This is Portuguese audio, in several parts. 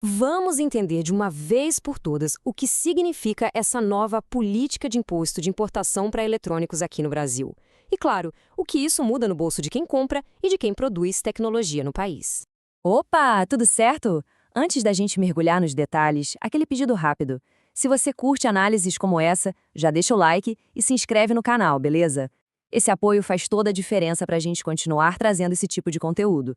Vamos entender de uma vez por todas o que significa essa nova política de imposto de importação para eletrônicos aqui no Brasil. E, claro, o que isso muda no bolso de quem compra e de quem produz tecnologia no país. Opa, tudo certo? Antes da gente mergulhar nos detalhes, aquele pedido rápido. Se você curte análises como essa, já deixa o like e se inscreve no canal, beleza? Esse apoio faz toda a diferença para a gente continuar trazendo esse tipo de conteúdo.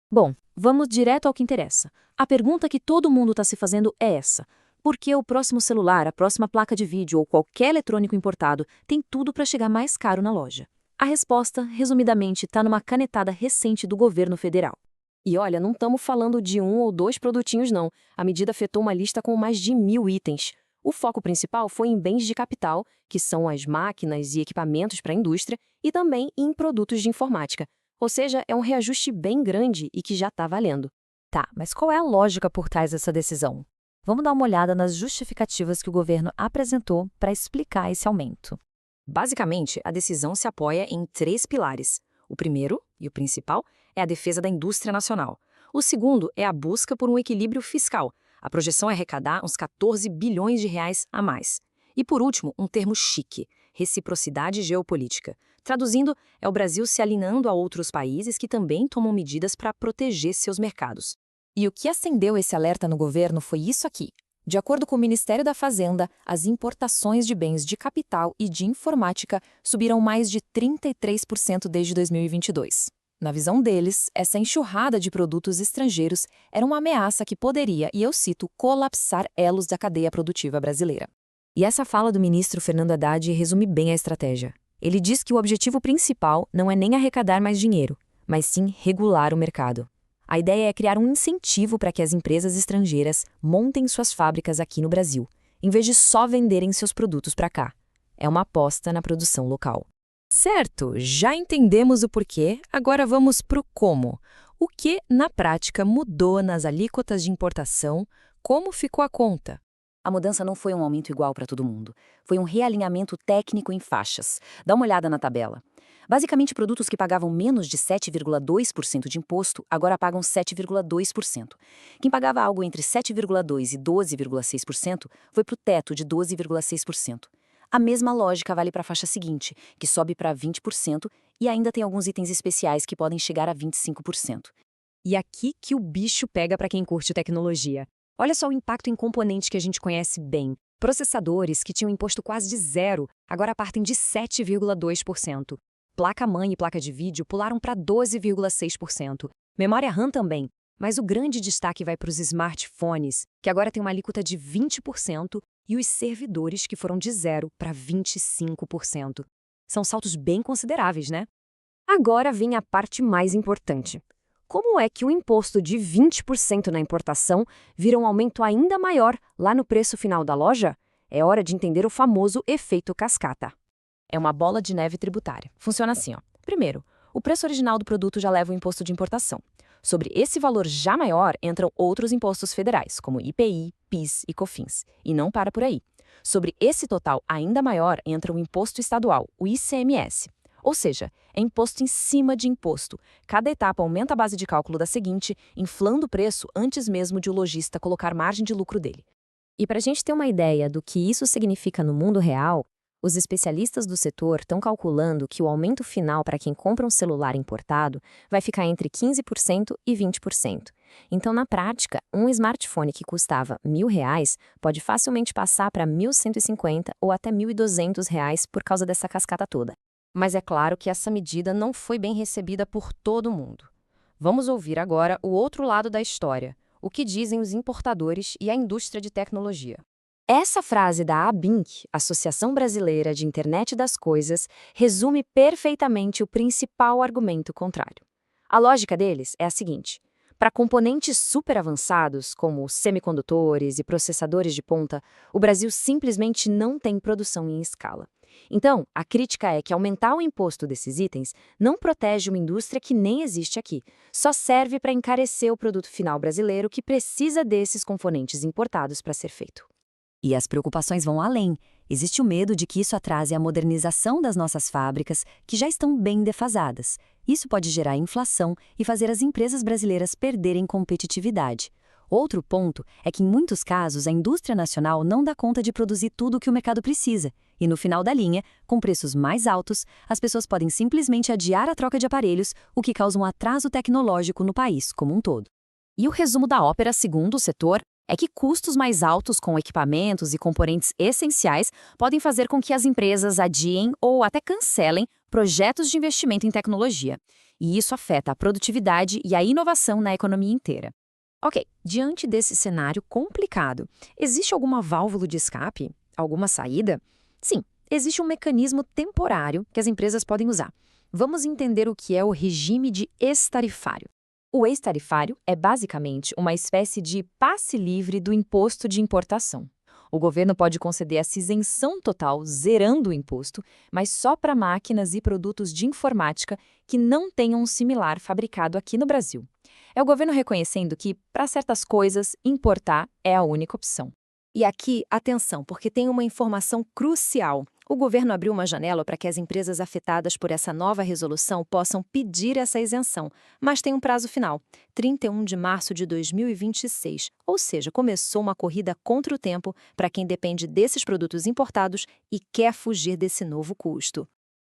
Bom, vamos direto ao que interessa. A pergunta que todo mundo está se fazendo é essa: por que o próximo celular, a próxima placa de vídeo ou qualquer eletrônico importado tem tudo para chegar mais caro na loja? A resposta, resumidamente, está numa canetada recente do governo federal. E olha, não estamos falando de um ou dois produtinhos, não. A medida afetou uma lista com mais de 1.000 itens. O foco principal foi em bens de capital, que são as máquinas e equipamentos para a indústria, e também em produtos de informática. Ou seja, é um reajuste bem grande e que já está valendo. Tá, mas qual é a lógica por trás dessa decisão? Vamos dar uma olhada nas justificativas que o governo apresentou para explicar esse aumento. Basicamente, a decisão se apoia em 3 pilares. O primeiro, e o principal, é a defesa da indústria nacional. O segundo é a busca por um equilíbrio fiscal. A projeção é arrecadar uns 14 bilhões de reais a mais. E por último, um termo chique: reciprocidade geopolítica. Traduzindo, é o Brasil se alinhando a outros países que também tomam medidas para proteger seus mercados. E o que acendeu esse alerta no governo foi isso aqui. De acordo com o Ministério da Fazenda, as importações de bens de capital e de informática subiram mais de 33% desde 2022. Na visão deles, essa enxurrada de produtos estrangeiros era uma ameaça que poderia, e eu cito, colapsar elos da cadeia produtiva brasileira. E essa fala do ministro Fernando Haddad resume bem a estratégia. Ele diz que o objetivo principal não é nem arrecadar mais dinheiro, mas sim regular o mercado. A ideia é criar um incentivo para que as empresas estrangeiras montem suas fábricas aqui no Brasil, em vez de só venderem seus produtos para cá. É uma aposta na produção local. Certo, já entendemos o porquê, agora vamos para o como. O que, na prática, mudou nas alíquotas de importação? Como ficou a conta? A mudança não foi um aumento igual para todo mundo. Foi um realinhamento técnico em faixas. Dá uma olhada na tabela. Basicamente, produtos que pagavam menos de 7,2% de imposto agora pagam 7,2%. Quem pagava algo entre 7,2% e 12,6% foi para o teto de 12,6%. A mesma lógica vale para a faixa seguinte, que sobe para 20%, e ainda tem alguns itens especiais que podem chegar a 25%. E aqui que o bicho pega para quem curte tecnologia. Olha só o impacto em componentes que a gente conhece bem. Processadores que tinham imposto quase de zero, agora partem de 7,2%. Placa-mãe e placa de vídeo pularam para 12,6%. Memória RAM também. Mas o grande destaque vai para os smartphones, que agora tem uma alíquota de 20%, e os servidores, que foram de 0 para 25%. São saltos bem consideráveis, né? Agora vem a parte mais importante. Como é que o imposto de 20% na importação vira um aumento ainda maior lá no preço final da loja? É hora de entender o famoso efeito cascata. É uma bola de neve tributária. Funciona assim, ó. Primeiro, o preço original do produto já leva o imposto de importação. Sobre esse valor já maior entram outros impostos federais, como IPI, PIS e COFINS. E não para por aí. Sobre esse total ainda maior entra o imposto estadual, o ICMS. Ou seja, é imposto em cima de imposto. Cada etapa aumenta a base de cálculo da seguinte, inflando o preço antes mesmo de o lojista colocar margem de lucro dele. E para a gente ter uma ideia do que isso significa no mundo real, os especialistas do setor estão calculando que o aumento final para quem compra um celular importado vai ficar entre 15% e 20%. Então, na prática, um smartphone que custava R$ 1.000 pode facilmente passar para R$ 1.150 ou até R$ 1.200 por causa dessa cascata toda. Mas é claro que essa medida não foi bem recebida por todo mundo. Vamos ouvir agora o outro lado da história, o que dizem os importadores e a indústria de tecnologia. Essa frase da ABINC, Associação Brasileira de Internet das Coisas, resume perfeitamente o principal argumento contrário. A lógica deles é a seguinte: para componentes super avançados, como semicondutores e processadores de ponta, o Brasil simplesmente não tem produção em escala. Então, a crítica é que aumentar o imposto desses itens não protege uma indústria que nem existe aqui, só serve para encarecer o produto final brasileiro que precisa desses componentes importados para ser feito. E as preocupações vão além. Existe o medo de que isso atrase a modernização das nossas fábricas, que já estão bem defasadas. Isso pode gerar inflação e fazer as empresas brasileiras perderem competitividade. Outro ponto é que, em muitos casos, a indústria nacional não dá conta de produzir tudo o que o mercado precisa. E, no final da linha, com preços mais altos, as pessoas podem simplesmente adiar a troca de aparelhos, o que causa um atraso tecnológico no país como um todo. E o resumo da ópera, segundo o setor, é que custos mais altos com equipamentos e componentes essenciais podem fazer com que as empresas adiem ou até cancelem projetos de investimento em tecnologia. E isso afeta a produtividade e a inovação na economia inteira. Ok, diante desse cenário complicado, existe alguma válvula de escape? Alguma saída? Sim, existe um mecanismo temporário que as empresas podem usar. Vamos entender o que é o regime de ex-tarifário. O ex-tarifário é basicamente uma espécie de passe livre do imposto de importação. O governo pode conceder essa isenção total, zerando o imposto, mas só para máquinas e produtos de informática que não tenham um similar fabricado aqui no Brasil. É o governo reconhecendo que, para certas coisas, importar é a única opção. E aqui, atenção, porque tem uma informação crucial. O governo abriu uma janela para que as empresas afetadas por essa nova resolução possam pedir essa isenção, mas tem um prazo final, 31 de março de 2026, ou seja, começou uma corrida contra o tempo para quem depende desses produtos importados e quer fugir desse novo custo.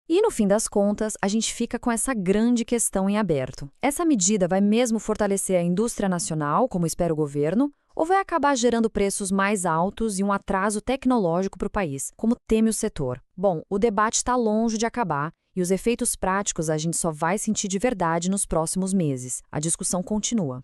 E, no fim das contas, a gente fica com essa grande questão em aberto. Essa medida vai mesmo fortalecer a indústria nacional, como espera o governo, ou vai acabar gerando preços mais altos e um atraso tecnológico para o país, como teme o setor? Bom, o debate está longe de acabar e os efeitos práticos a gente só vai sentir de verdade nos próximos meses. A discussão continua.